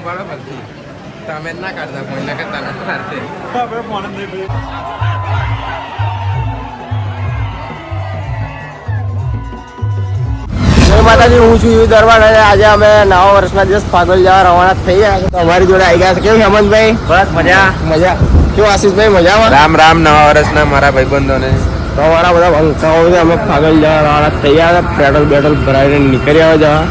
પડે બધી તમે ના કાઢતા કોઈને કે તને કાઢશે જય માતાજી, હું છું યુ દરબાર અને આજે અમે નવા વર્ષના દિવસ પાગલ જવા રવાના થઈ ગયા છે. અમારી જોડે આવી ગયા છે. કેવું હેમંતભાઈ? બસ મજા મજા. કેવું આશીષભાઈ? મજામાં? રામ રામ, નવા વર્ષના મારા ભાઈબંધોને. તો અમારા બધા ભંકાઓ છે, અમે પાગલ જવા રવાના થઈ ગયા છે. પેટ્રોલ બેટ્રોલ ભરાવીને નીકળી આવે જવા.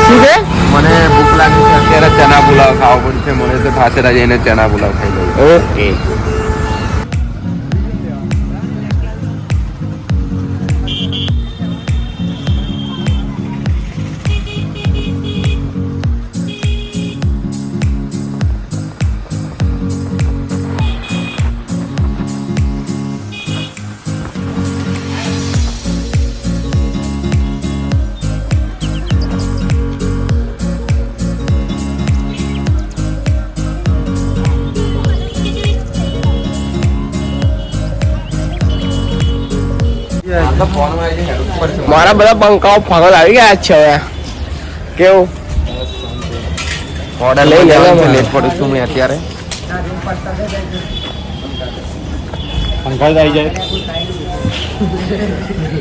શું છે? મને ભૂખ લાગી છે અત્યારે, ચણા પુલાવ ખાવો પડશે. મને તો ફાસેરા જઈને ચણા પુલાવ ખાઈ લઉં. ઓકે. મારા બધા પંખાઓ પાગલ આવી ગયા છે. હવે કેવું ઓર્ડર લઈ લેવાનું લેટ પડું છું મેં અત્યારે.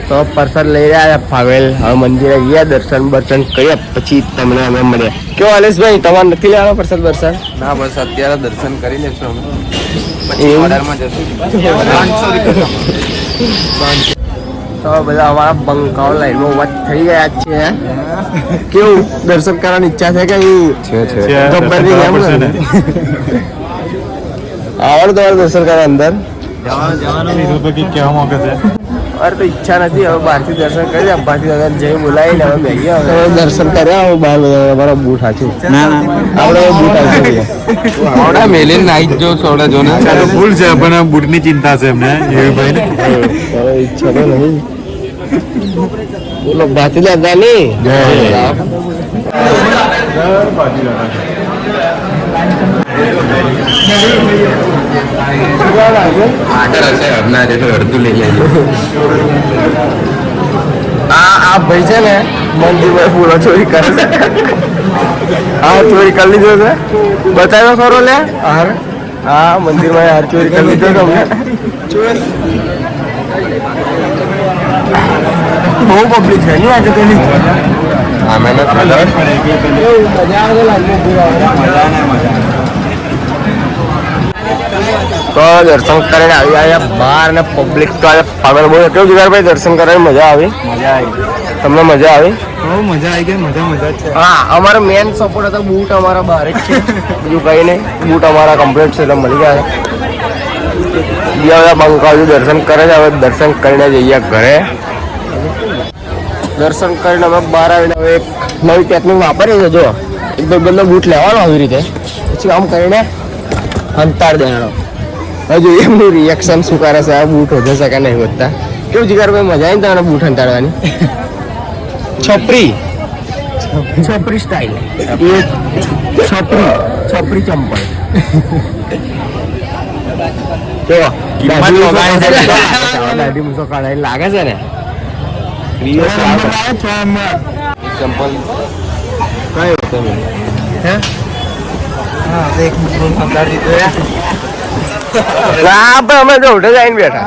તો પ્રસાદ લઈ રહ્યા છે પાગલ. હવે મંદિરે ગયા, દર્શન બર્શન કર્યા પછી તમને અમે મળ્યા. કેવો આલેશભાઈ, તમારે નથી લેવાનો પ્રસાદ બરસાદ? ના બસ અત્યારે દર્શન કરી લેશું અમે, પછી એવું? ઓર્ડરમાં જશું. તો બધા અમારા બંકાઓ લાઈનમાં વાત થઈ ગયા છે. કેવું દર્શન કરવાની ઈચ્છા છે કે ગબ્બરની જેમ ને? આવડે તમારે દર્શન કરવા અંદર? અરે તો ઈચ્છા નથી. હવે બહારથી દર્શન કરી દે, બહારથી જઈ બોલાવીને હવે બેસી હવે દર્શન કર્યા. હવે બહાર બધા બૂટ હાચું આપણે બૂટ હાચું આવડા મેલીને નાઈ જો સોડા જો ને ભૂલ છે પણ બૂટની ચિંતા છે એમને ભાઈ ઈચ્છા તો નહીં. બોલો ભાતી દાદા ની આગળ હશે હરના જેટલું અડધું લઈ લેજો. આ ભાઈ છે ને મંદિરમાં ફૂલો ચોરી કરે છે. હા, ચોરી કરી લીધો છે. બતાવ્યો ખરો લે હાર. હા, મંદિરમાં હાર ચોરી કરી લીધો છે અમને. બહુ પબ્લિક છે ને આજે તેની. અમે મજા આવે તો દર્શન કરીને આવી આવ્યા બહાર ને પબ્લિક તો આજે પાગલ બહુ. કેવું જીગારભાઈ, દર્શન કરવાની મજા આવી? તમને મજા આવી? મજા આવી ગઈ. મજા છે. હા, અમારો મેન સપોર્ટ હતો બૂટ અમારા બહાર જ છે, બીજું કઈ નહીં. બૂટ અમારા કમ્પ્લીટ છે એટલે મળી ગયા છે. બીજા બધા બંકાઓ દર્શન કરે છે. હવે દર્શન કરીને જઈએ ઘરે. દર્શન કરીને અમે બહાર આવીને હવે એક નવી ટેકનિક વાપરીએ છીએ. જો એક બંને બૂટ લેવાનો આવી રીતે, પછી આમ કરીને અંતાડ દેવાનો. હજુ એમનું રિએક્શન શું કરે છે, આ બૂટ વધે છે કે નહીં વધતા. કેવું જીગારભાઈ, મજા આવી તમને બૂટ અંતાડવાની? છપરી સ્ટાઇલ, છપરી ચંપલ. દાઢી મૂસો કાઢાઈ લાગે છે ને. ચંપલ કયો તમે? અમે તો ઉઠે જઈને બેઠા.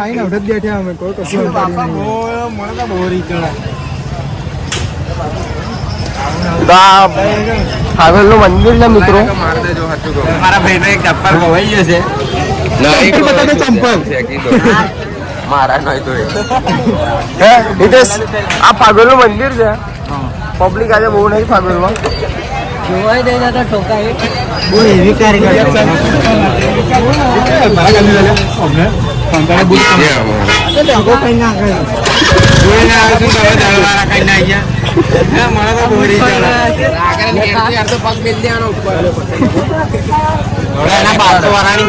આગળ નું મંદિર ને મિત્રો. માર દેજો સાચું કહું. મારા ભાઈ નો એક ચપ્પલ ખોવાઈ ગયો છે. મારા નહીં તો હે હિતેશ, આ ફાગલ નું મંદિર છે. પબ્લિક આજે બહુ નહીં ફાગલમાં. જોવાઈ દે તો ઠોકાય. બહુ એવી કારીગર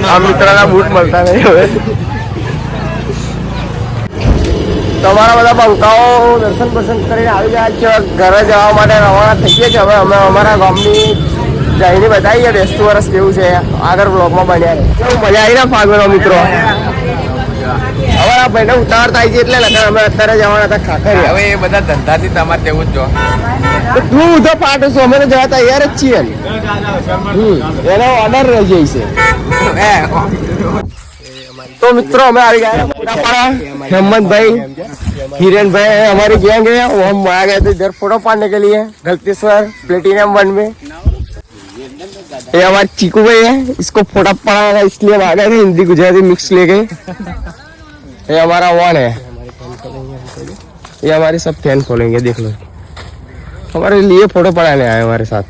આ મિત્રના બૂટ મળતા નહીં હવે. તમારા બધા બંકાઓ દર્શન બર્શન કરીને આવી ગયા છે. ઘરે જવા માટે રવાના થઈ ગયા છે. હવે અમે અમારા ગામની જઈને બતાવીએ બેસતું વર્ષ કેવું છે. આગળ બ્લોગમાં બન્યા કેવું મજા આવી ને ફાગવાનો મિત્રો. હવે અમારા ભાઈને ઉતાવળ થાય છે એટલે લગન અમે અત્યારે જવાના હતા ખાખરિયા. હવે એ બધા ધંધાથી તમારે તેવું જ જો તો તું તો પાટો છો, અમે તો જવા તૈયાર જ છીએ ને. એનો ઓર્ડર રહી જાય છે. તો મિત્રો અમે આવી ગયા ફોટાપાડા. હેમંતભાઈ, हिरेन भाई हमारी गैंग है, वो हम आ गए थे इधर फोटो पाड़ने के लिए गलतेश्वर प्लेटिनम 1 में. ये हमारे चीकू भाई है, इसको फोटो पढ़ाना था इसलिए हम आ गए थे, हिंदी गुजराती मिक्स लेके. ये हमारा वन है, ये हमारे सब फैन फॉलोइंग है, देख लो. हमारे लिए फोटो पढ़ाने आए हमारे साथ.